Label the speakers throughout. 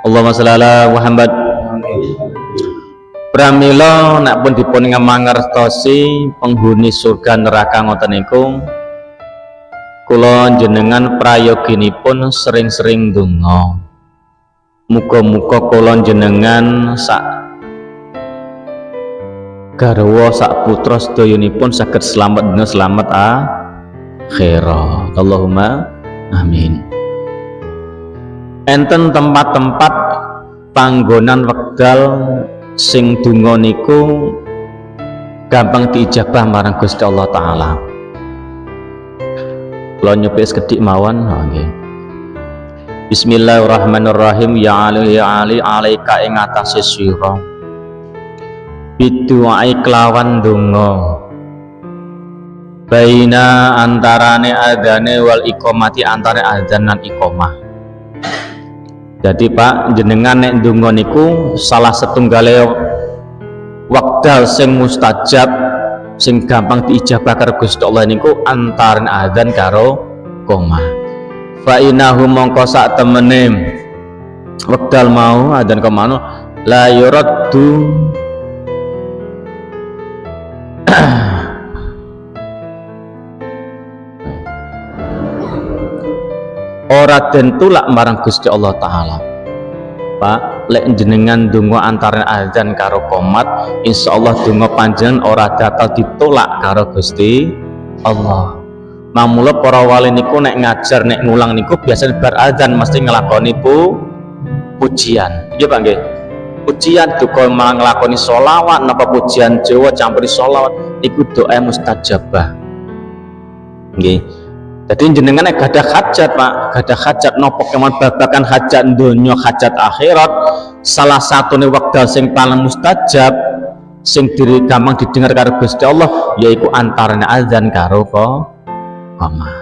Speaker 1: Allahumma sholli ala Muhammad. Pramila nek pun dipun ngamangertosi penghuni surga neraka ngoten niku, kula jenengan prayoginipun sering-sering ndonga. Muga-muga kula jenengan sak garwa sak putra sedayanipun saged selamat dunya selamat akhirat. Allahumma amin. Enten tempat-tempat panggonan wekdal sing donga niku gampang diijabah marang Gusti Allah taala. Kula nyoba sekedhik mawon nggih. Bismillahirrahmanirrahim. Ya Ali alaika ing atase sira bidu'ai kelawan donga baina antarane adzane wal iqamati antare adzan lan iqamah. Jadi Pak jenengan nek donga niku salah setunggale wekdal sing mustajab sing gampang diijabah karo Gusti Allah niku antarané adzan karo iqamah. Fa innahu mongko sak temene wekdal mau adzan kemana la yuraddu ora den tulak marang Gusti Allah taala. Pak, lek jenengan donga antara azan karo qomat, insyaallah donga panjenengan ora bakal ditolak karo Gusti Allah. Mamula para wali niku nek ngajar nek ngulang niku biasanya bar azan mesti nglakoni pujian. Nggih Pak nggih. Pujian duka malah nglakoni sholawat napa pujian Jawa campuri sholawat iku doa mustajabah. Nggih. Jadi jenengan nek gadah hajat Pak, gadah hajat napa keman babakan hajat donya hajat akhirat, salah satune wekdal sing paling mustajab sing diri gampang didengar karo Gusti Allah yaiku antarane azan karo qamah.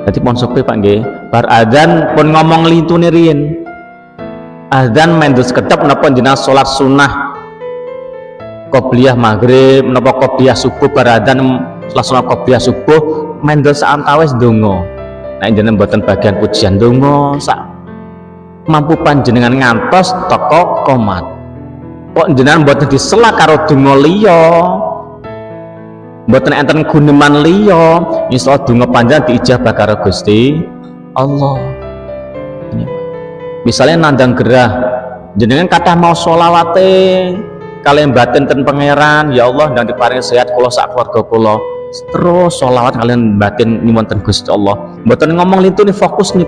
Speaker 1: Dadi pun sope Pak nggih, bar azan pun ngomong lintune riyin. Azan mendus kedap napa jenengan salat sunah qobliyah maghrib napa qobliyah subuh bar azan salat qobliyah subuh mendel saantawis donga. Nek jenengan mboten bagian pujian donga sak mampu panjenengan ngantos teko qomat. Kok jenengan mboten disela karo donga liya, mboten enten guneman liya, insyaallah donga panjenengan diijabah karo Gusti Allah. Misalnya nandang gerah jenengan kathah mau sholawate kalian batin ten pangeran, ya Allah ndang diparingi sehat kula sak keluarga kula, terus sholawat kalian batin nyuwun ten Gusti Allah, mboten ngomong lintune fokus nih